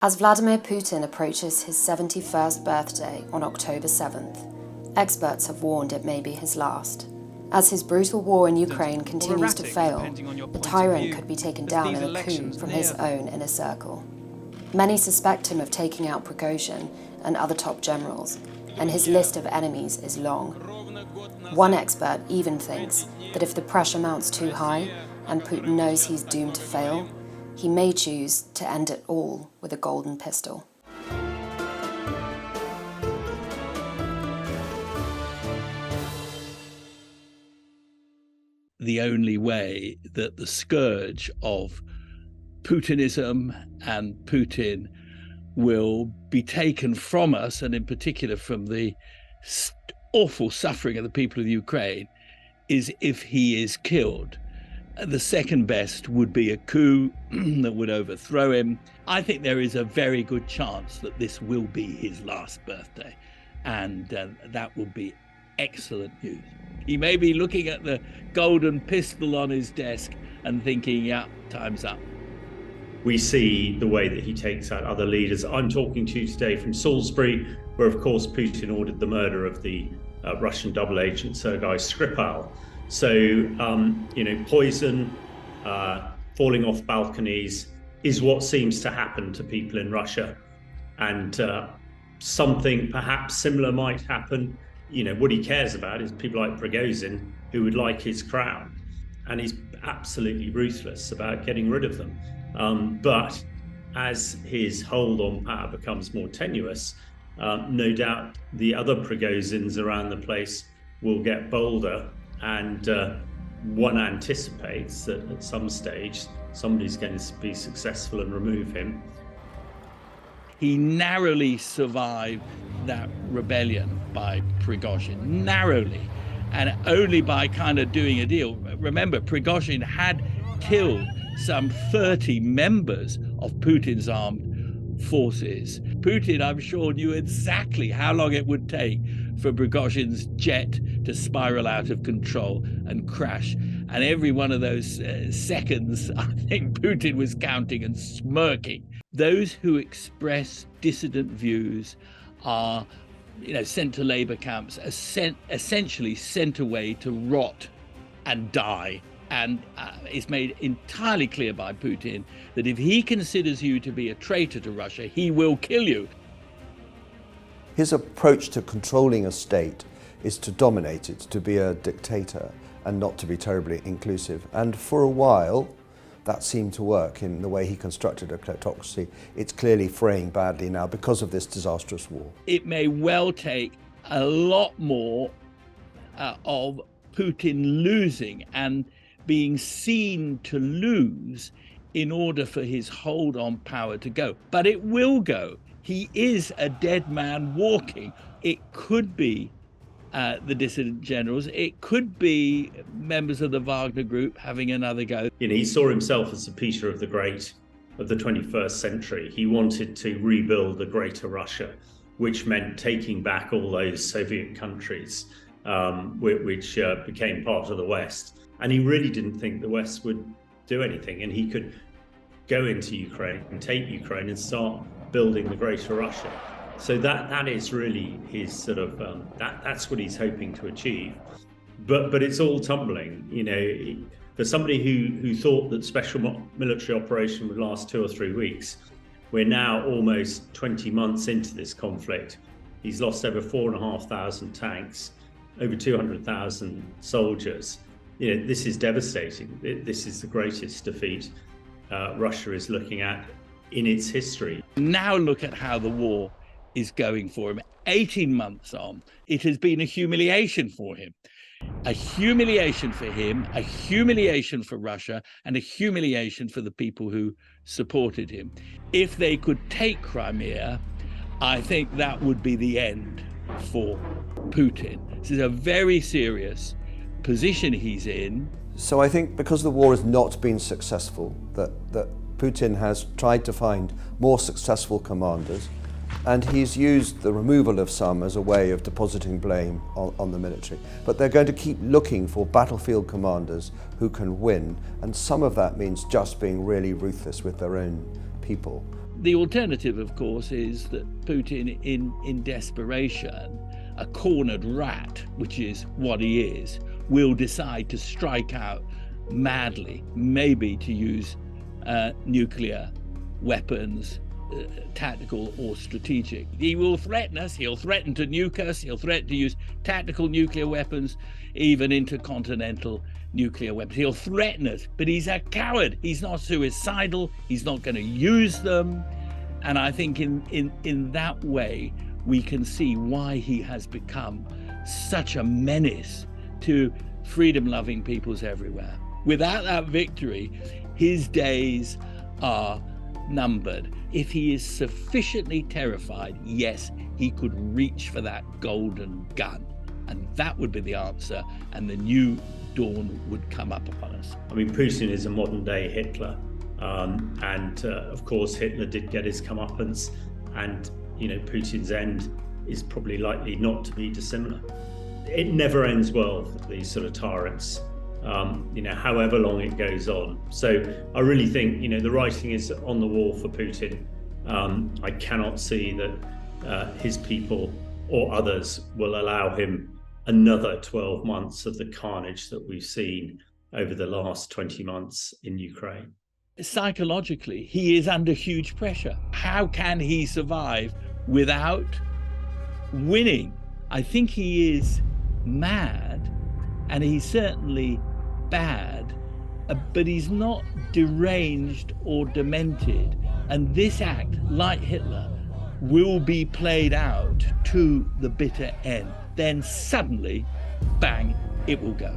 As Vladimir Putin approaches his 71st birthday on October 7th, experts have warned it may be his last. As his brutal war in Ukraine continues to fail, the tyrant could be taken down in a coup from his own inner circle. Many suspect him of taking out Prigozhin and other top generals, and his list of enemies is long. One expert even thinks that if the pressure mounts too high and Putin knows he's doomed to fail, he may choose to end it all with a golden pistol. The only way that the scourge of Putinism and Putin will be taken from us, and in particular from the awful suffering of the people of Ukraine, is if he is killed. The second best would be a coup that would overthrow him. I think there is a very good chance that this will be his last birthday, and that would be excellent news. He may be looking at the golden pistol on his desk and thinking, yeah, time's up. We see the way that he takes out other leaders. I'm talking to you today from Salisbury, where, of course, Putin ordered the murder of the Russian double agent Sergei Skripal. So, poison, falling off balconies is what seems to happen to people in Russia. And something perhaps similar might happen. What he cares about is people like Prigozhin, who would like his crown. And he's absolutely ruthless about getting rid of them. But as his hold on power becomes more tenuous, no doubt the other Prigozhins around the place will get bolder. And one anticipates that at some stage, somebody's going to be successful and remove him. He narrowly survived that rebellion by Prigozhin, narrowly, and only by kind of doing a deal. Remember, Prigozhin had killed some 30 members of Putin's armed forces. Putin, I'm sure, knew exactly how long it would take for Prigozhin's jet to spiral out of control and crash. And every one of those seconds, I think Putin was counting and smirking. Those who express dissident views are, sent to labor camps, essentially sent away to rot and die. And it's made entirely clear by Putin that if he considers you to be a traitor to Russia, he will kill you. His approach to controlling a state is to dominate it, to be a dictator, and not to be terribly inclusive. And for a while, that seemed to work in the way he constructed a kleptocracy. It's clearly fraying badly now because of this disastrous war. It may well take a lot more of Putin losing and being seen to lose in order for his hold on power to go. But it will go. He is a dead man walking. It could be the dissident generals. It could be members of the Wagner group having another go. He saw himself as the Peter of the Great of the 21st century. He wanted to rebuild a greater Russia, which meant taking back all those Soviet countries, which became part of the West. And he really didn't think the West would do anything. And he could go into Ukraine and take Ukraine and start building the greater Russia. So that is really his sort of, that's what he's hoping to achieve. But it's all tumbling, For somebody who thought that special military operation would last 2 or 3 weeks, we're now almost 20 months into this conflict. He's lost over 4,500 tanks, over 200,000 soldiers. This is devastating. This is the greatest defeat Russia is looking at in its history. Now look at how the war is going for him. 18 months on, it has been a humiliation for him. A humiliation for him, a humiliation for Russia, and a humiliation for the people who supported him. If they could take Crimea, I think that would be the end for Putin. This is a very serious position he's in. So I think because the war has not been successful, that Putin has tried to find more successful commanders, and he's used the removal of some as a way of depositing blame on the military. But they're going to keep looking for battlefield commanders who can win, and some of that means just being really ruthless with their own people. The alternative, of course, is that Putin, in desperation, a cornered rat, which is what he is, will decide to strike out madly, maybe to use nuclear weapons, tactical or strategic. He will threaten us, he'll threaten to nuke us, he'll threaten to use tactical nuclear weapons, even intercontinental nuclear weapons. He'll threaten us, but he's a coward. He's not suicidal, he's not going to use them. And I think in that way, we can see why he has become such a menace to freedom-loving peoples everywhere. Without that victory, his days are numbered. If he is sufficiently terrified, yes, he could reach for that golden gun. And that would be the answer, and the new dawn would come up upon us. I mean, Putin is a modern-day Hitler. Of course, Hitler did get his comeuppance, and Putin's end is probably likely not to be dissimilar. It never ends well for these sort of tyrants, however long it goes on. So I really think, the writing is on the wall for Putin. I cannot see that his people or others will allow him another 12 months of the carnage that we've seen over the last 20 months in Ukraine. Psychologically, he is under huge pressure. How can he survive without winning? I think he is mad, and he's certainly bad, but he's not deranged or demented. And this act, like Hitler, will be played out to the bitter end. Then suddenly, bang, it will go.